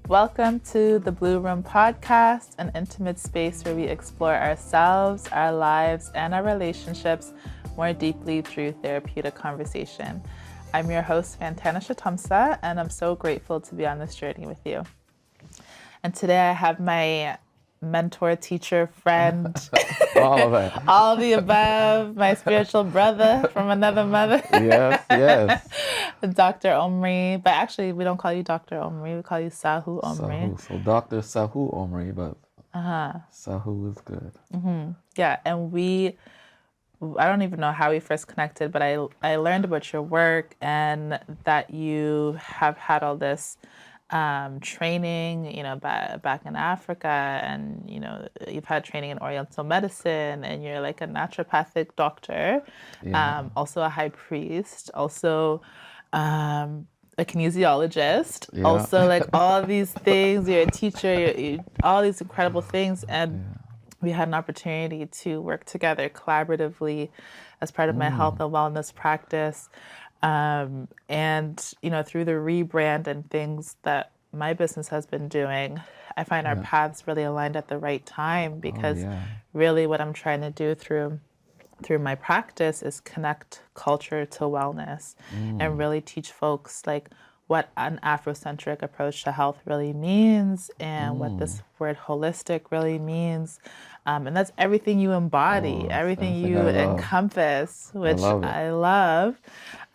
Welcome to the Blue Room Podcast, an intimate space where we explore ourselves, our lives, and our relationships more deeply through therapeutic conversation. I'm your host, Fantana Shatamsa, and I'm so grateful to be on this journey with you. And today I have my mentor, teacher, friend, All of it. all of the above, my spiritual brother from another mother. Yes. Dr. Omri, but actually we don't call you Dr. Omri, we call you Sahu Omri. So Dr. Sahu Omri, but Sahu is good. Yeah, and I don't even know how we first connected, but I learned about your work and that you have had all this training, back in Africa, and, you've had training in Oriental medicine, and you're like a naturopathic doctor, also a high priest, also a kinesiologist, also like all these things, you're a teacher, you're all these incredible things. And we had an opportunity to work together collaboratively as part of my health and wellness practice. And, through the rebrand and things that my business has been doing, I find our paths really aligned at the right time, because really what I'm trying to do through my practice is connect culture to wellness and really teach folks like what an Afrocentric approach to health really means and what this word holistic really means. And that's everything you embody, everything you encompass, which I love.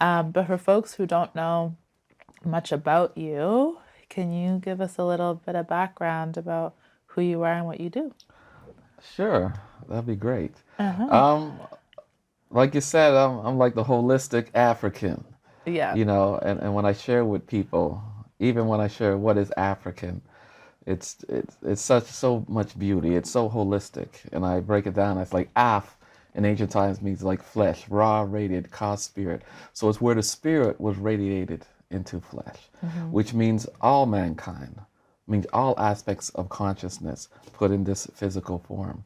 But for folks who don't know much about you, can you give us a little bit of background about who you are and what you do? Sure, that'd be great. Like you said, I'm like the holistic African. Yeah. And when I share with people, even when I share what is African, it's so much beauty. It's so holistic, and I break it down. It's like Af in ancient times means like flesh, Ra radiated, Ka spirit. So it's where the spirit was radiated into flesh, which means all mankind, means all aspects of consciousness put in this physical form.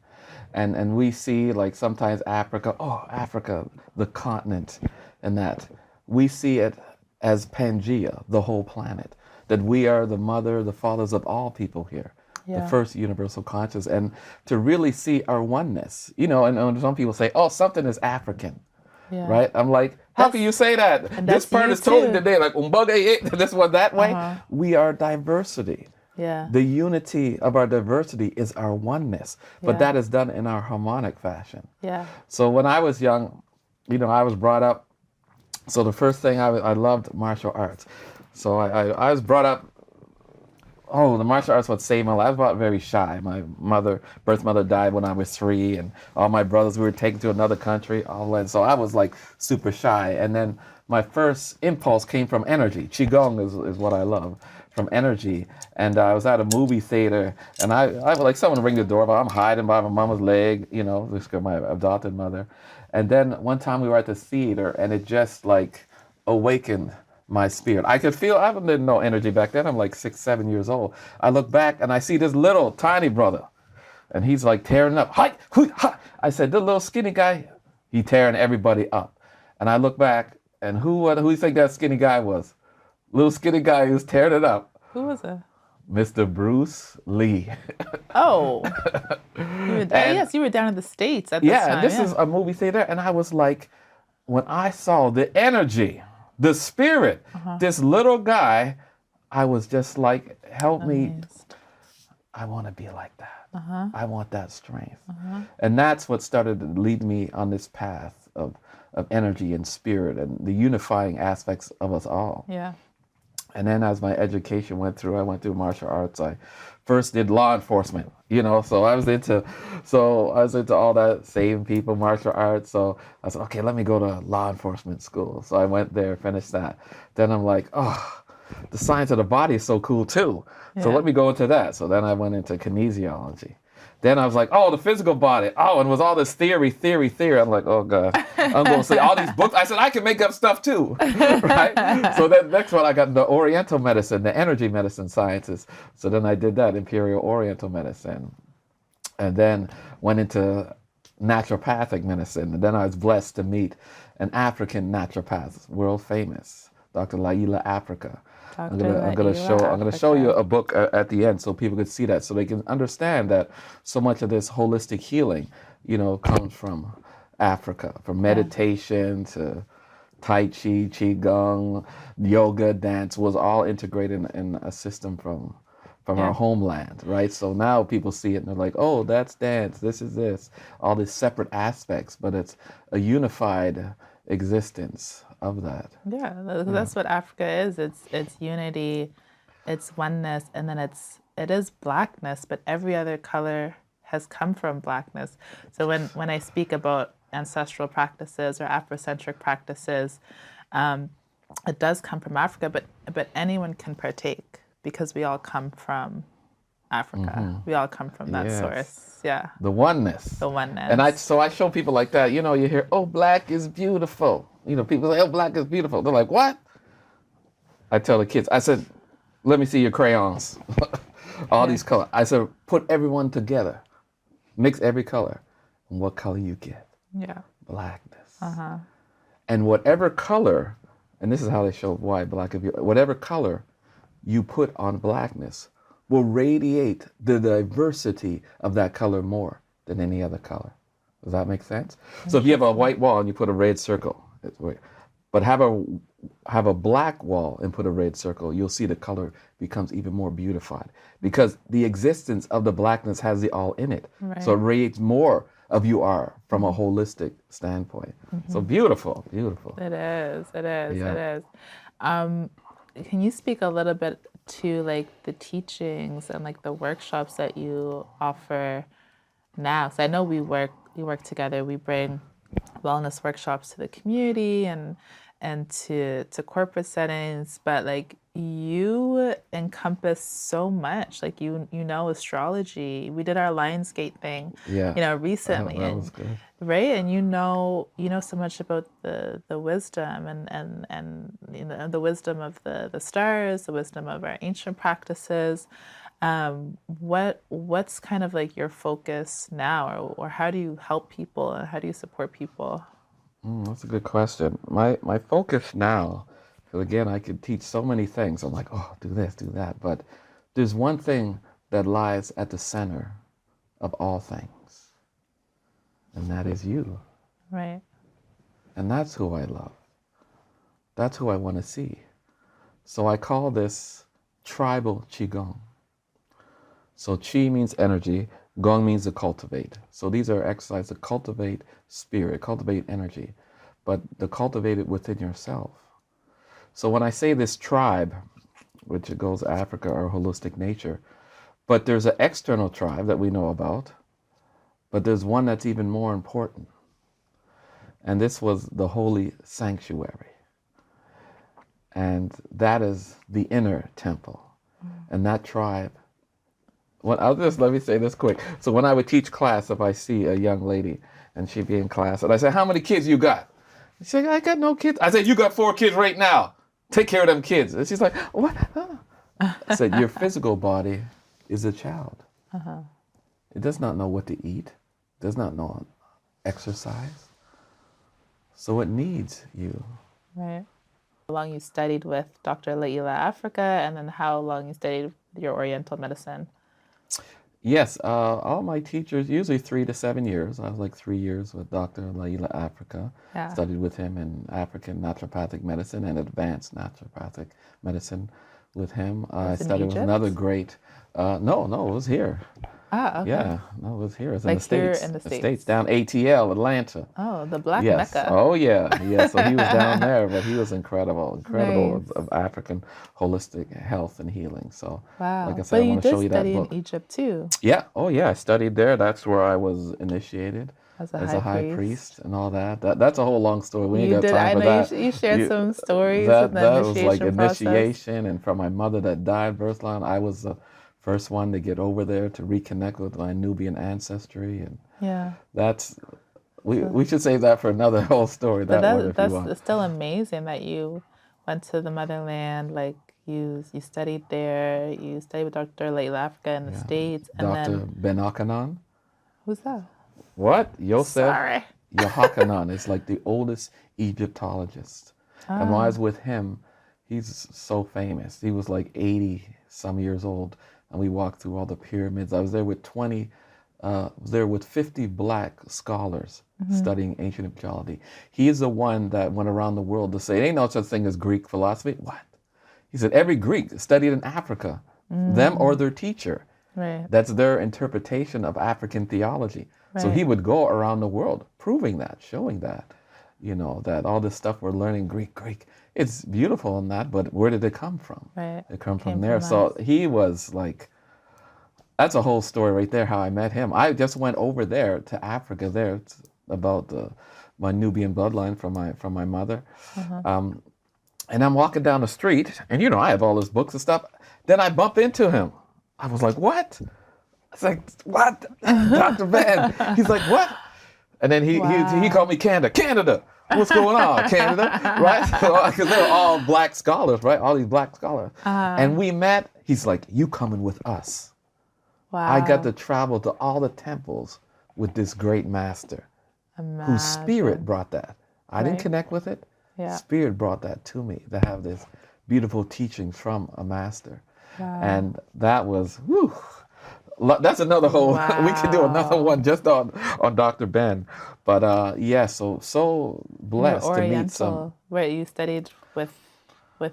And we see like sometimes Africa, the continent, and that we see it as Pangea, the whole planet, that we are the mother, the fathers of all people here, the first universal conscious, and to really see our oneness, and some people say, oh, something is African, right? I'm like, how can you say that? This part is totally today, like, this one that way. We are diversity. Yeah. The unity of our diversity is our oneness, but that is done in our harmonic fashion. Yeah. So when I was young, I was brought up. So the first thing I loved martial arts. So I was brought up. Oh, the martial arts would save my life. I was brought up very shy. My birth mother died when I was 3, and all my brothers we were taken to another country. So I was like super shy. And then my first impulse came from energy. Qigong is what I love. From energy, and I was at a movie theater, and I was like, someone ring the doorbell. I'm hiding by my mama's leg, my adopted mother. And then one time we were at the theater, and it just like awakened my spirit. I could feel, I didn't know energy back then. I'm like 6, 7 years old. I look back and I see this little tiny brother, and he's like tearing up. Hi, hui, ha. I said, the little skinny guy, he tearing everybody up. And I look back, and who do you think that skinny guy was? Little skinny guy who's tearing it up. Who was it? Mr. Bruce Lee. Oh. Yes, you were down in the States at this time. Yeah, this is a movie theater, and I was like, when I saw the energy, the spirit, this little guy, I was just like, help me. I want to be like that. I want that strength. And that's what started to lead me on this path of energy and spirit and the unifying aspects of us all. Yeah. And then as my education went through, I went through martial arts. I first did law enforcement, so I was into all that, saving people, martial arts. So I said, okay, let me go to law enforcement school. So I went there, finished that. Then I'm like, oh, the science of the body is so cool too. So let me go into that. So then I went into kinesiology. Then I was like, oh, the physical body. Oh, and it was all this theory. I'm like, oh, God. I'm going to say all these books. I said, I can make up stuff too, right? So then next one, I got the Oriental medicine, the energy medicine sciences. So then I did that, Imperial Oriental medicine. And then went into naturopathic medicine. And then I was blessed to meet an African naturopath, world famous, Dr. Laila Africa. Dr. I'm gonna show you Africa. a book at the end so people could see that, so they can understand that so much of this holistic healing, comes from Africa, from Yeah. meditation to Tai Chi, Qigong, yoga, dance was all integrated in a system from our Yeah. homeland, right? So now people see it and they're like, oh, that's dance, this is this, all these separate aspects, but it's a unified existence of that. Yeah, Yeah. that's what Africa is. It's unity, it's oneness, and then it is blackness, but every other color has come from blackness. So when I speak about ancestral practices or Afrocentric practices, um, it does come from Africa, but anyone can partake because we all come from Africa. We all come from that Yes. source. Yeah, The oneness. the And oneness. I show people like that, you hear, oh, black is beautiful. People say, oh, black is beautiful. They're like, what? I tell the kids, I said, let me see your crayons. All Yeah, these colors. I said, put everyone together. Mix every color. And what color you get? yeah, Blackness. uh-huh. And whatever color, and this is how they show why black is beautiful, whatever color you put on blackness will radiate the diversity of that color more than any other color. Does that make sense? So if you have a Interesting. white wall and you put a red circle, but have a black wall and put a red circle, you'll see the color becomes even more beautified because the existence of the blackness has the all in it. So it Right. radiates more of you are from a holistic standpoint. So beautiful, beautiful. It is. It is. It Yeah. is. Um, can you speak a little bit to like the teachings and like the workshops that you offer now? So I know we work together. We bring wellness workshops to the community and to corporate settings, but like you encompass so much. Like you know astrology. We did our Lionsgate thing, Yeah. recently, That was and good. right, and you know so much about the wisdom and the wisdom of the stars, the wisdom of our ancient practices. What's kind of like your focus now, or how do you help people and how do you support people? That's a good question. My focus now, because again, I could teach so many things. I'm like, oh, do this, do that. But there's one thing that lies at the center of all things, and that is you. Right. And that's who I love. That's who I want to see. So I call this tribal Qigong. So Qi means energy, Gong means to cultivate. So these are exercises to cultivate spirit, cultivate energy, but to cultivate it within yourself. So when I say this tribe, which it goes Africa or holistic nature, but there's an external tribe that we know about, but there's one that's even more important. And this was the holy sanctuary. And that is the inner temple. And that tribe, let me say this quick. So when I would teach class, if I see a young lady and she'd be in class, and I say, how many kids you got? She said, I got no kids. I said, you got 4 kids right now. Take care of them kids. And she's like, what? I said, your physical body is a child. It does not know what to eat, does not know exercise. So it needs you. Right. How long you studied with Dr. Laila Africa, and then how long you studied your Oriental medicine? Yes, all my teachers, usually 3 to 7 years. I was like 3 years with Dr. Laila Africa. Yeah. Studied with him in African naturopathic medicine and advanced naturopathic medicine with him. I That's in studied with another Egypt? great, no, it was here. Ah, okay. Yeah, no, it was here. It's in the Like here States. in the The States, States. down ATL, Atlanta. Oh, the Black Yes. Mecca. Oh, yeah. Yeah. So he was down there, but he was incredible, incredible Nice. of African holistic health and healing. So, like I Wow. said, I But you want to did show you that study in book. Egypt too, Yeah. Oh, yeah. I studied there. That's where I was initiated as a as high a high priest. priest and all that. That's a whole long story. We ain't You got did. time I for know that. you shared You, some stories in that the that was like initiation process. initiation, and from my mother that died birth line, I was the first one to get over there to reconnect with my Nubian ancestry, and Yeah. that's So, we should save that for another whole story. but That one, if you that's want. it's still amazing that you went to the motherland. Like you studied there. You studied with Dr. Laila Africa in the Yeah. States, and Dr. then Ben Akanan. who's that? What? Yosef Sorry. Yohanan is like the oldest Egyptologist. And when I Ah, was with him, He's so famous. He was like 80 some years old, and we walked through all the pyramids. I was there with 50 black scholars studying ancient Egyptology. He is the one that went around the world to say, ain't no such thing as Greek philosophy. What? He said, every Greek studied in Africa, them or their teacher. Right. That's their interpretation of African theology. So Right. he would go around the world proving that, showing that, that all this stuff we're learning, Greek. It's beautiful in that, but where did it come from? Right. It come from Came there. from So us. he was like, that's a whole story right there, how I met him. I just went over there to Africa there. It's about my Nubian bloodline from my mother. And I'm walking down the street, and I have all his books and stuff. Then I bump into him. I was like, what? It's like, what? Dr. Ben. He's like, what? And then he Wow. called me Canada. What's going on, Canada? Right? Because they were all black scholars, right? All these black scholars. And we met. He's like, you coming with us. Wow. I got to travel to all the temples with this great master whose spirit Imagine. brought that. I didn't Right. connect with it. Yeah. Spirit brought that to me, to have this beautiful teachings from a master. Wow. And that was, whew, that's another whole, we could do another Wow. one just on Dr. Ben. But yeah, so You're blessed to meet some. Oriental. Wait, you studied with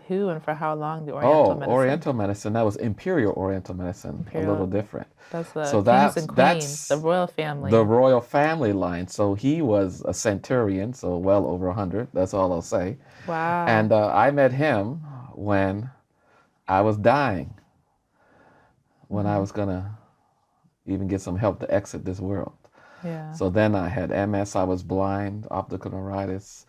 who and for how long? The Oriental medicine. Oriental medicine, that was Imperial Oriental medicine, a little different. That's the So kings and queens, that's the royal family. the royal family line. So he was a centurion, so well over 100, that's all I'll say. Wow. And I met him when I was dying, when I was gonna even get some help to exit this world. Yeah. So then I had MS, I was blind, optical neuritis,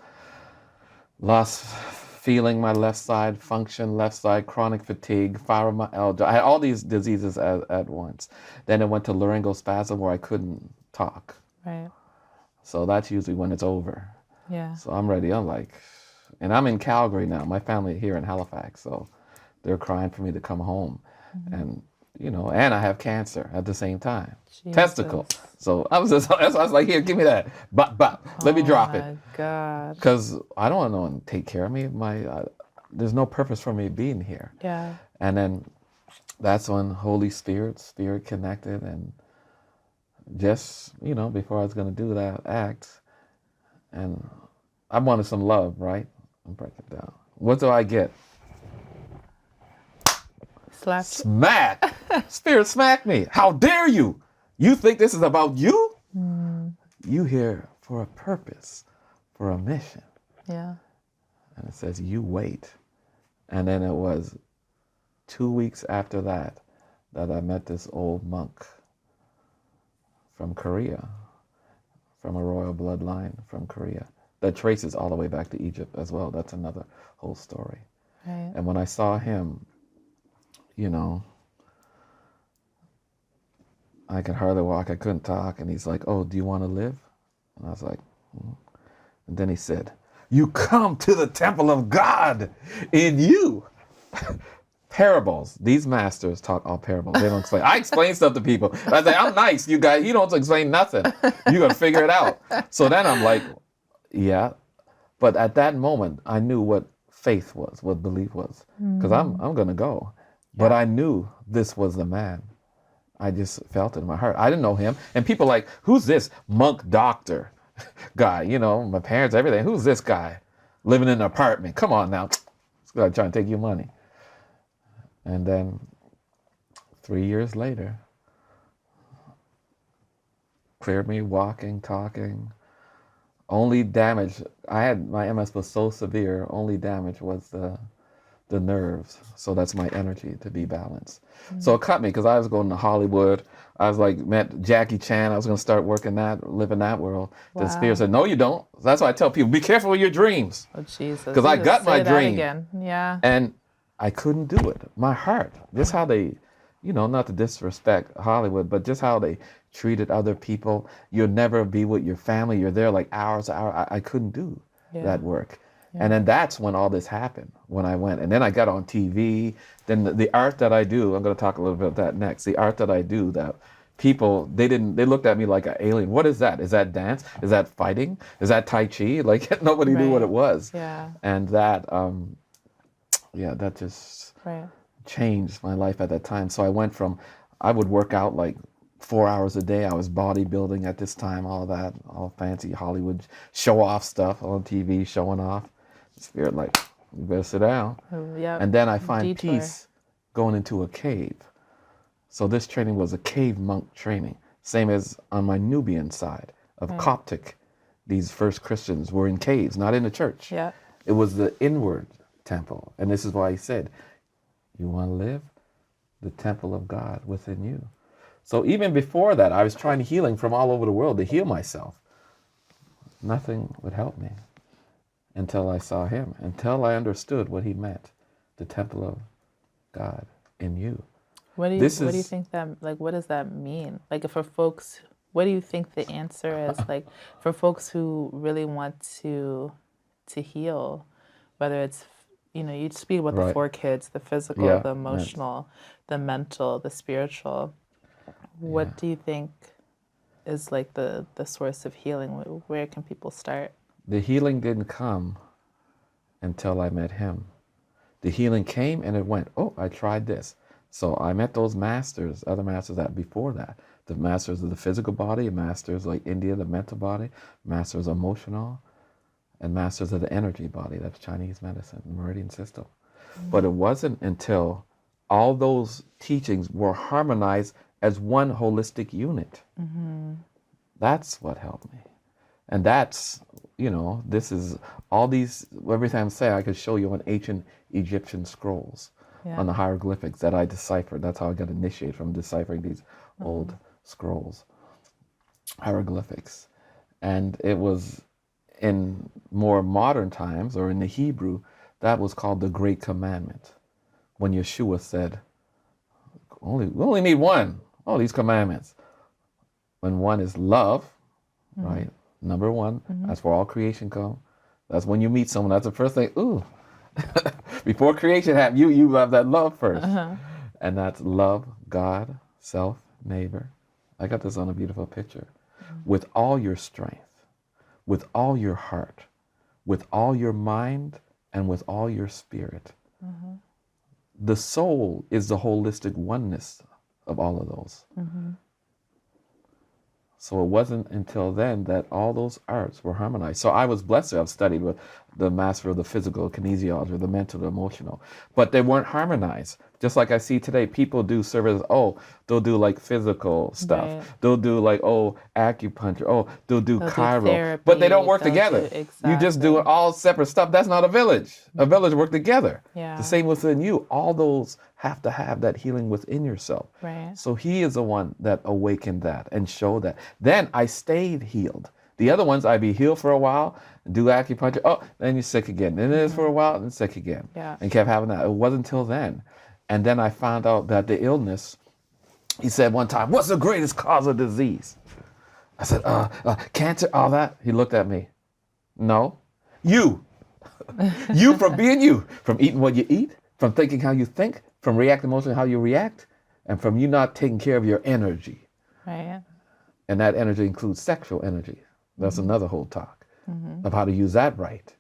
lost feeling my left side, function left side, chronic fatigue, fibromyalgia. I had all these diseases at once. Then it went to laryngospasm where I couldn't talk. Right. So that's usually when it's over. Yeah. So I'm ready. I'm like, and I'm in Calgary now. My family here in Halifax, so they're crying for me to come home. And and I have cancer at the same time, testicles. Jesus. So I was like, here, give me that, let me drop it, Oh my God. because I don't want no one to take care of me. There's no purpose for me being here. Yeah. And then that's when Holy Spirit connected, and just before I was gonna do that act, and I wanted some love, right? I'm breaking it down. What do I get? Slapped. Smack! Spirit smacked me. How dare you? You think this is about you? You here for a purpose, for a mission. Yeah. And it says, you wait. And then it was 2 weeks after that I met this old monk from Korea, from a royal bloodline from Korea that traces all the way back to Egypt as well. That's another whole story. Right. And when I saw him, I could hardly walk, I couldn't talk, and he's like, oh, do you want to live? And I was like, And then he said, you come to the temple of God in you. Parables. These masters talk all parables. They don't explain. I explain stuff to people. I say, I'm nice, you guys. You don't explain nothing. You got to figure it out. So then I'm like, yeah. But at that moment, I knew what faith was, what belief was. Because I'm going to go. But I knew this was the man. I just felt it in my heart. I didn't know him. And people like, who's this monk doctor guy? My parents, everything. Who's this guy living in an apartment? Come on now. This guy trying to take your money. And then 3 years later, cleared me walking, talking. Only damage, my MS was so severe, only damage was the nerves. So that's my energy to be balanced. So it cut me because I was going to Hollywood. I was like, met Jackie Chan. I was going to start live in that world. The Wow. spirit said, no, you don't. That's why I tell people, be careful with your dreams. Oh Jesus. 'Cause I You got just my say that dream. again. Yeah. And I couldn't do it. My heart, just how they, not to disrespect Hollywood, but just how they treated other people. You'll never be with your family. You're there like hours. I couldn't do that work. And then that's when all this happened, when I went. And then I got on TV. Then the art that I do, I'm going to talk a little bit about that next. The art that I do, that people, they looked at me like an alien. What is that? Is that dance? Is that fighting? Is that Tai Chi? Like nobody knew what it was. Yeah. And that, yeah, that just Right. changed my life at that time. So I went from, I would work out like 4 hours a day. I was bodybuilding at this time, all that, all fancy Hollywood show off stuff on TV, showing off. Spirit, like, you better sit down. Oh, yep. And then I find Detour. peace going into a cave. So this training was a cave monk training, same as on my Nubian side of Right. Coptic. These first Christians were in caves, not in the church. Yeah. It was the inward temple. And this is why he said, you want to live? The temple of God within you. So even before that, I was trying healing from all over the world to heal myself. Nothing would help me until I saw him, until I understood what he meant, the temple of God in you. What do you This what do you is think that, like, what does that mean? Like, for folks, what do you think the answer is? Like, for folks who really want to heal, whether it's, you speak about the right. four kids, the physical, Yeah, the that's, emotional, the mental, the spiritual. yeah. What do you think is like the source of healing? Where can people start? The healing didn't come until I met him. The healing came and it went, oh, I tried this. So I met those masters, other masters that before that. The masters of the physical body, masters like India, the mental body, masters emotional, and masters of the energy body. That's Chinese medicine, meridian system. But it wasn't until all those teachings were harmonized as one holistic unit. That's what helped me. And that's, this is all these, every time I say I could show you on ancient Egyptian scrolls, Yeah. on the hieroglyphics that I deciphered. That's how I got initiated from deciphering these old scrolls, hieroglyphics. And it was in more modern times, or in the Hebrew, that was called the Great Commandment. When Yeshua said, we only need one, all these commandments. When one is love, right? Number one, that's where all creation come. That's when you meet someone, that's the first thing, ooh. Before creation happened, you have that love first. And that's love, God, self, neighbor. I got this on a beautiful picture. With all your strength, with all your heart, with all your mind, and with all your spirit. The soul is the holistic oneness of all of those. So it wasn't until then that all those arts were harmonized. So I was blessed to have studied with the master of the physical, kinesiology, the mental, the emotional, but they weren't harmonized. Just like I see today, people do service, they'll do like physical stuff. Right. They'll do like, acupuncture. They'll do They'll do chiro. But they don't therapy, work they'll together. do You just do exactly. all separate stuff. That's not a village. A village work together. Yeah. The same within you. All those have to have that healing within yourself. Right. So he is the one that awakened that and showed that. Then I stayed healed. The other ones, I'd be healed for a while, do acupuncture, then you're sick again. Then it is for a while, and sick again. Yeah. And kept having that. It wasn't until then. And then I found out that the illness, he said one time, what's the greatest cause of disease? I said, cancer, all that. He looked at me. No, you. You from being you, from eating what you eat, from thinking how you think, from reacting emotionally how you react, and from you not taking care of your energy. Right. And that energy includes sexual energy. That's another whole talk of how to use that right,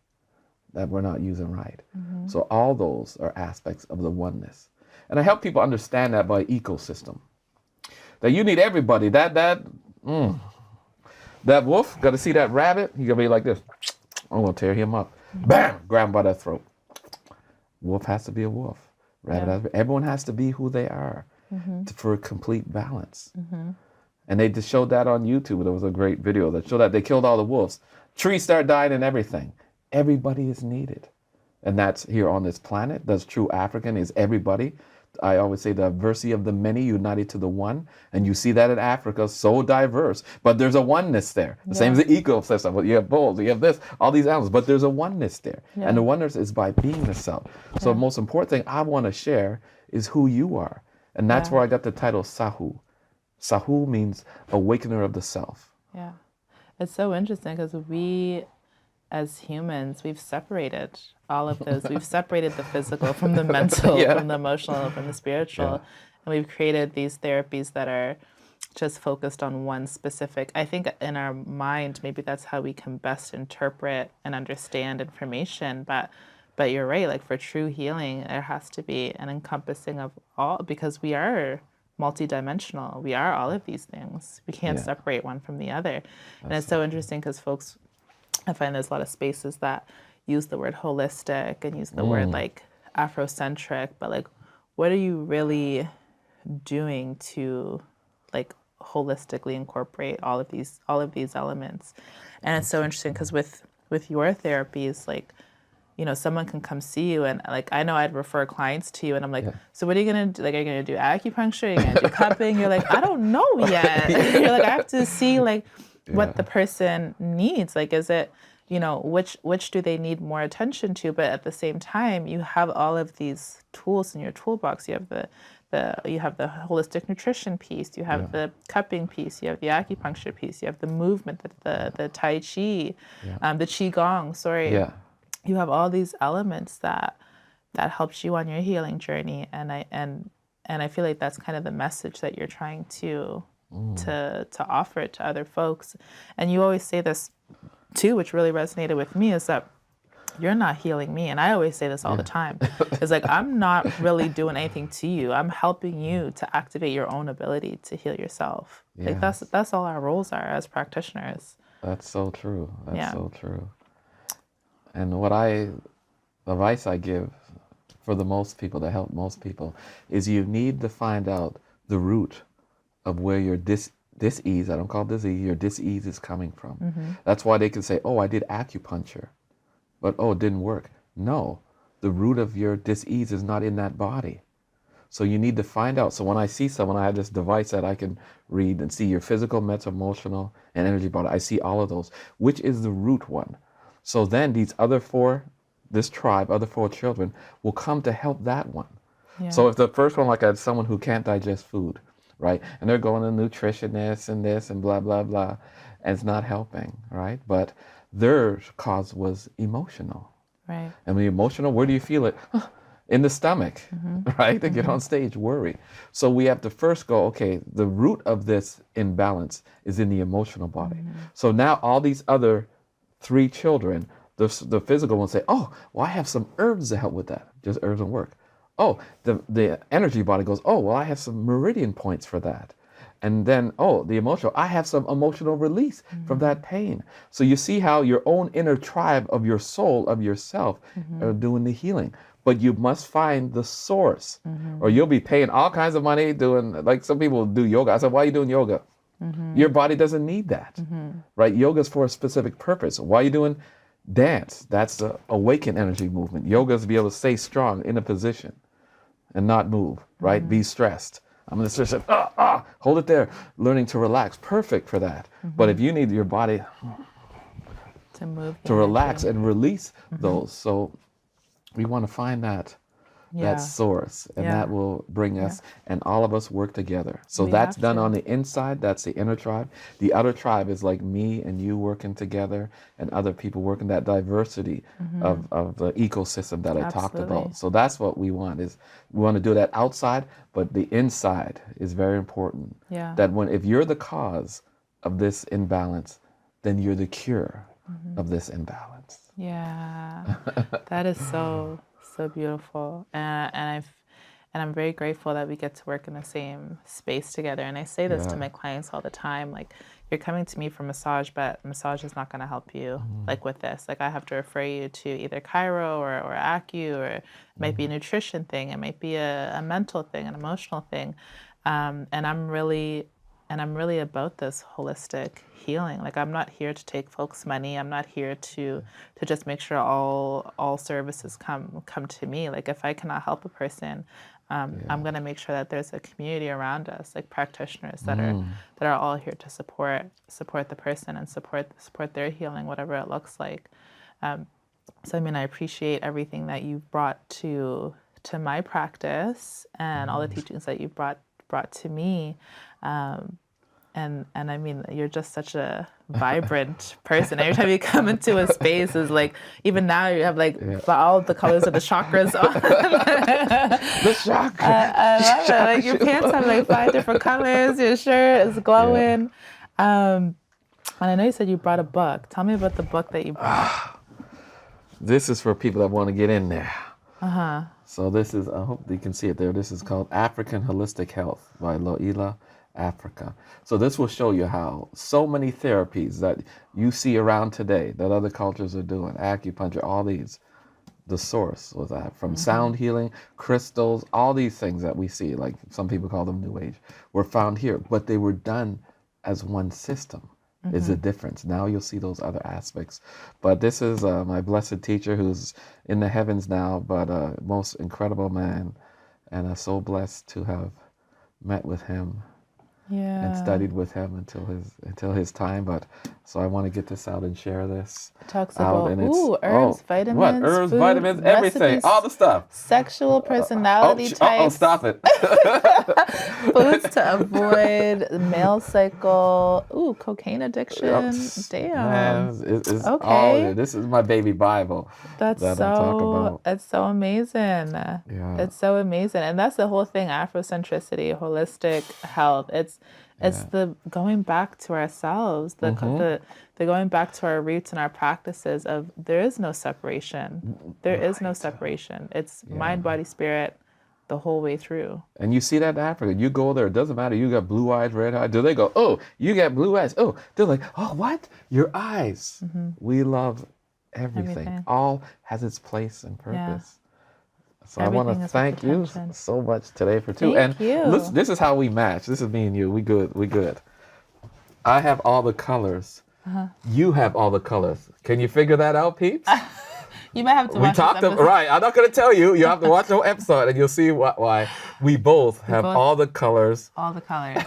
that we're not using right. So all those are aspects of the oneness. And I help people understand that by ecosystem. That you need everybody. That wolf, got to see that rabbit, he going to be like this. I'm going to tear him up. Bam! Grab him by that throat. Wolf has to be a wolf. Rabbit has to be, everyone has to be who they are for a complete balance. And they just showed that on YouTube. There was a great video that showed that they killed all the wolves. Trees start dying and everything. Everybody is needed. And that's here on this planet. That's true African is everybody. I always say the diversity of the many united to the one. And you see that in Africa, so diverse. But there's a oneness there. The same as the ecosystem. You have bulls, you have this, all these animals. But there's a oneness there. Yeah. And the oneness is by being the self. So the most important thing I want to share is who you are. And that's where I got the title Sahu. Sahu means awakener of the self. Yeah. It's so interesting because we, as humans, we've separated all of those. We've separated the physical from the mental, from the emotional, from the spiritual. And we've created these therapies that are just focused on one specific. I think in our mind, maybe that's how we can best interpret and understand information. But But you're right, like for true healing, there has to be an encompassing of all, because we are multidimensional. We are all of these things. We can't Yeah. separate one from the other. And That's it's so interesting because folks, I find there's a lot of spaces that use the word holistic and use the word like Afrocentric, but like, what are you really doing to like holistically incorporate all of these elements? And it's so interesting because with your therapies, like, you know, someone can come see you and like, I know I'd refer clients to you and I'm like, Yeah. so what are you going to do? Like, are you going to do acupuncture? Are you going to do cupping? You're like, I don't know yet. You're like, I have to see like what the person needs. Like, is it, you know, which do they need more attention to? But at the same time, you have all of these tools in your toolbox. You have you have the holistic nutrition piece, you have the cupping piece, you have the acupuncture piece, you have the movement, the tai chi, the qigong, sorry. Yeah. You have all these elements that helps you on your healing journey, and I feel like that's kind of the message that you're trying to offer to other folks. And you always say this too, which really resonated with me, is that you're not healing me. And I always say this all the time. It's like, I'm not really doing anything to you. I'm helping you to activate your own ability to heal yourself. Like that's all our roles are as practitioners. That's so true. That's Yeah. so true. And the advice I give for the most people, to help most people, is you need to find out the root of where your dis-ease, I don't call it disease, your dis-ease is coming from. That's why they can say, oh, I did acupuncture, but oh, it didn't work. No, the root of your dis-ease is not in that body. So you need to find out. So when I see someone, I have this device that I can read and see your physical, mental, emotional, and energy body. I see all of those. Which is the root one? So then these other four, this tribe, other four children, will come to help that one. Yeah. So if the first one, like I had someone who can't digest food, right? And they're going to nutritionists and this and blah, blah, blah, and it's not helping, right? But their cause was emotional. Right. And the emotional, where do you feel it? In the stomach, right? They get on stage, worry. So we have to first go, okay, the root of this imbalance is in the emotional body. So now all these other 3 children, the physical ones say, oh, well, I have some herbs to help with that. Just herbs don't work. Oh, the energy body goes, oh, well, I have some meridian points for that. And then, oh, the emotional, I have some emotional release from that pain. So you see how your own inner tribe of your soul, of yourself, are doing the healing. But you must find the source, or you'll be paying all kinds of money doing, like some people do yoga. I said, why are you doing yoga? Your body doesn't need that, right? Yoga is for a specific purpose. Why are you doing dance? That's the awakened energy movement. Yoga is to be able to stay strong in a position and not move, right? Be stressed. I'm going to stress, hold it there. Learning to relax, perfect for that. But if you need your body To move. to relax and release those, so we want to find that source, and that will bring us, and all of us work together. So We that's have done to. on the inside. That's the inner tribe. The other tribe is like me and you working together, and other people working, that diversity of the ecosystem that I talked Absolutely. about. So that's what we want, is we want to do that outside, but the inside is very important. Yeah. That if you're the cause of this imbalance, then you're the cure of this imbalance. Yeah, that is so beautiful, and I'm very grateful that we get to work in the same space together. And I say this to my clients all the time, like, you're coming to me for massage, but massage is not going to help you like with this. Like, I have to refer you to either chiro or acu, or it might be a nutrition thing, it might be a mental thing, an emotional thing, and I'm really about this holistic healing. Like, I'm not here to take folks' money. I'm not here to just make sure all services come to me. Like, if I cannot help a person, I'm going to make sure that there's a community around us, like practitioners that are all here to support the person and support their healing, whatever it looks like. So I mean, I appreciate everything that you've brought to my practice, and all the teachings that you've brought to me. And I mean, you're just such a vibrant person. Every time you come into a space, is like, even now you have like all the colors of the chakras on. The chakra. I love it. Like, your pants have like 5 different colors. Your shirt is glowing. And I know you said you brought a book. Tell me about the book that you brought. This is for people that want to get in there. Uh-huh. So this is, I hope you can see it there. This is called African Holistic Health by Loila Africa. So this will show you how so many therapies that you see around today that other cultures are doing, acupuncture, all these, the source was that from sound healing, crystals, all these things that we see, like some people call them New Age, were found here, but they were done as one system. Is the difference. Now you'll see those other aspects. But this is my blessed teacher who's in the heavens now, but most incredible man, and I'm so blessed to have met with him and Yeah. studied with him until his time. But so I want to get this out and share this Talks out, about and it's herbs, what vitamins, herbs, food, vitamins, everything, recipes, all the stuff. sexual personality types, Stop it. foods to avoid, male cycle, cocaine addiction. Damn. Man, it's all Okay. there. This is my baby Bible That's that I'm talking about. it's so amazing. Yeah. It's so amazing. And that's the whole thing, Afrocentricity, holistic health. It's the going back to ourselves, the going back to our roots and our practices of there is no separation. There is no separation. It's mind, body, spirit the whole way through. And you see that in Africa. You go there, it doesn't matter. You got blue eyes, red eyes. Do they go, oh, you got blue eyes? Oh, they're like, oh, what? Your eyes. We love everything. Everything. All has its place and purpose. So I want Everything to is with thank you intention. so much today for two. Thank And you. listen, this is how we match. This is me and you. We good. We good. I have all the colors. You have all the colors. Can you figure that out, peeps? You might have to We watch talked this about, episode. right. I'm not going to tell you. You have to watch the whole episode and you'll see why we both have both- all the colors. All the colors.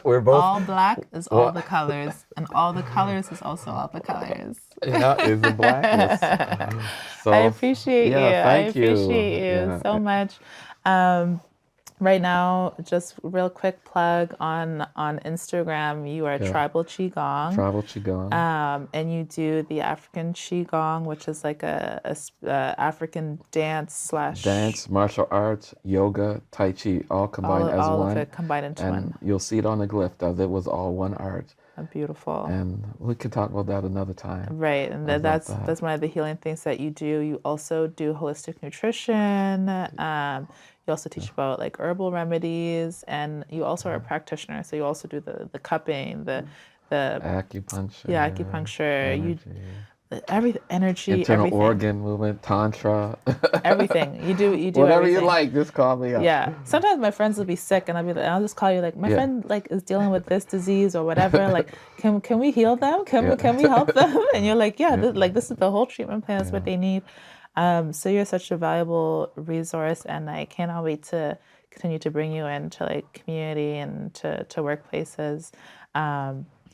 We're both. All black is all the colors, and all the colors is also all the colors. Yeah, is the blackness. So, I appreciate you. I Thank you. appreciate you Yeah. so much. Right now, just real quick plug on Instagram. You are Tribal Qigong. Travel Qigong. And you do the African Qigong, which is like a African dance / Dance, martial arts, yoga, Tai Chi, all combined as all one. of it combined into And one. you'll see it on the glyph that it was all one art. Beautiful. And we can talk about that another time. Right, and that's one of the healing things that you do. You also do holistic nutrition. You also teach about like herbal remedies, and you also are a practitioner. So you also do the cupping, the Acupuncture. acupuncture. Energy. Energy, Internal everything, organ movement, tantra. everything. You do Whatever everything. you like, just call me up. Yeah. Sometimes my friends will be sick, and I'll just call you like, my friend like is dealing with this disease or whatever. Like, can we heal them? Can we help them? And you're like, this is the whole treatment plan. Is what they need. So you're such a valuable resource, and I cannot wait to continue to bring you into like community and to workplaces.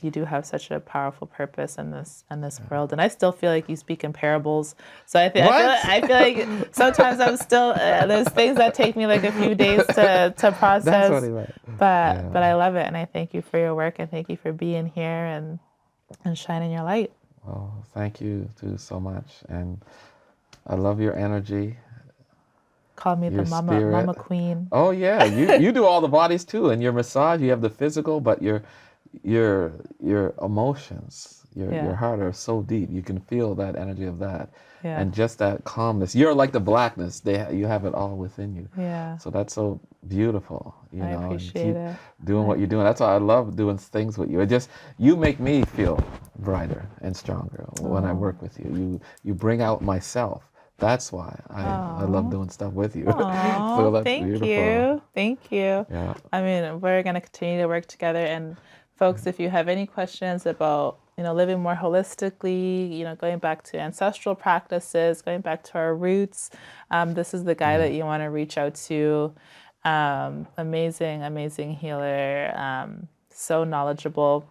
You do have such a powerful purpose in this world, and I still feel like you speak in parables. So I feel like sometimes I'm still there's things that take me like a few days to process. That's what he meant. But I love it, and I thank you for your work, and thank you for being here and shining your light. Well, thank you too so much, and I love your energy. Call me the Your mama spirit. queen. Oh yeah, you do all the bodies too, and your massage. You have the physical, but your emotions, your heart are so deep. You can feel that energy of that, and just that calmness. You're like the blackness. You have it all within you. Yeah. So that's so beautiful. I appreciate it. Doing what you're doing. That's why I love doing things with you. You make me feel brighter and stronger when I work with you. You bring out myself. That's why I love doing stuff with you. So that's Thank beautiful. you. Thank you. Yeah. I mean, we're going to continue to work together. And folks, if you have any questions about, living more holistically, going back to ancestral practices, going back to our roots, this is the guy that you want to reach out to. Amazing healer. So knowledgeable.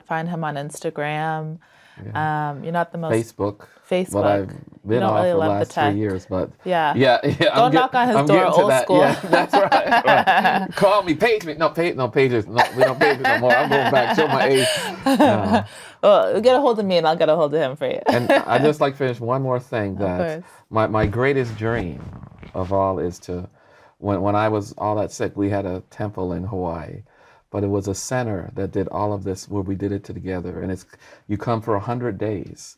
Find him on Instagram. You're not the most Facebook. Facebook. But I've been off really for the love the last tech. 3 years, but Yeah. Don't knock on his door, old school. Yeah, that's right. Call me, page me. No, pages. No, we don't page no more. I'm going back. Show my age. No. Well, get a hold of me and I'll get a hold of him for you. And I just like to finish one more thing that course. my greatest dream of all is to, when I was all that sick, we had a temple in Hawaii, but it was a center that did all of this where we did it together. And you come for 100 days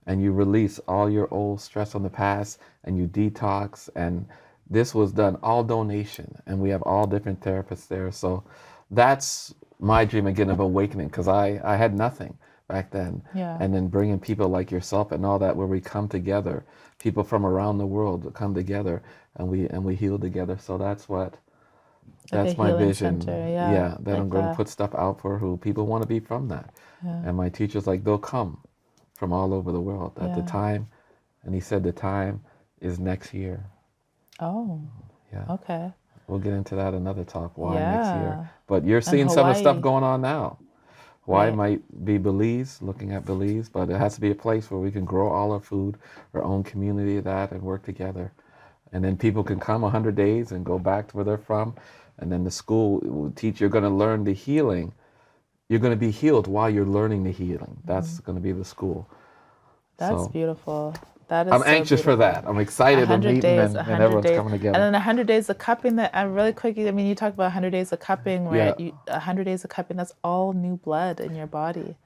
and you release all your old stress on the past, and you detox. And this was done all donation, and we have all different therapists there. So that's my dream again of awakening, because I had nothing back then. Yeah. And then bringing people like yourself and all that, where we come together, people from around the world come together, and we heal together. So Like a that's my healing vision. center. Yeah. Yeah, that I'm Like going to that. put stuff out for who people want to be from that. Yeah. And my teacher's like, they'll come from all over the world at the Yeah. time. And he said the time is next year. Oh, Yeah. okay. We'll get into that another talk, why next year. Yeah. But you're And seeing some of the stuff Hawaii. going on now. Hawaii Right. might be Belize, looking at Belize, but it has to be a place where we can grow all our food, our own community of that, and work together. And then people can come 100 days and go back to where they're from. And then the school will teach, you're going to learn the healing. You're going to be healed while you're learning the healing. That's going to be the school. That's So beautiful. That is I'm so anxious for beautiful. that. I'm excited. I'm 100 meeting, days, and 100 everyone's days. coming And together. then 100 days of cupping that, really quick, I mean, you talk about 100 days of cupping where Yeah. 100 days of cupping, that's all new blood in your body.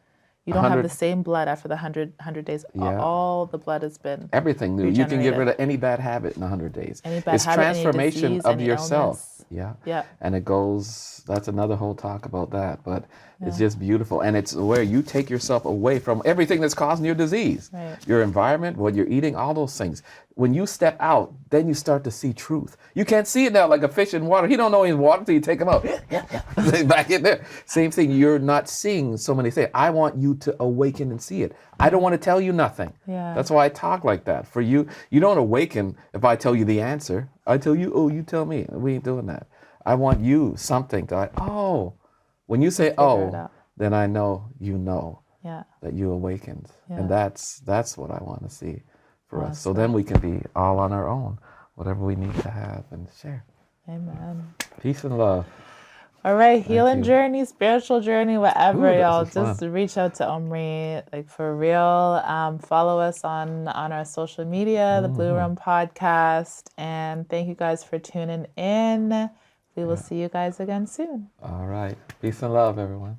You don't have the 100 same blood after the 100 days. Yeah. All the blood has been Everything new. You can get regenerated. rid of any bad habit in 100 days. Any bad It's habit, any transformation disease, of any yourself. illness. Yeah. Yeah. And it goes, that's another whole talk about that. But it's Yeah. just beautiful. And it's where you take yourself away from everything that's causing your disease. Right. Your environment, what you're eating, all those things. When you step out, then you start to see truth. You can't see it now like a fish in water. He don't know he's in water until you take him out. Back in there. Same thing. You're not seeing so many things. I want you to awaken and see it. I don't want to tell you nothing. Yeah. That's why I talk like that. For you, you don't awaken if I tell you the answer. I tell you, oh, you tell me. We ain't doing that. I want you something to like, oh. When you say, Figure it oh, out. then I know you know Yeah. that you awakened. Yeah. And that's what I want to see for us. So Awesome. then we can be all on our own, whatever we need to have and share. Amen. Peace and love. All right, healing you. journey, spiritual journey, whatever, Ooh, this y'all. is fun. Just reach out to Omri, like for real. Follow us on our social media, the Blue Room Podcast, and thank you guys for tuning in. We will see you guys again soon. All right. Peace and love, everyone.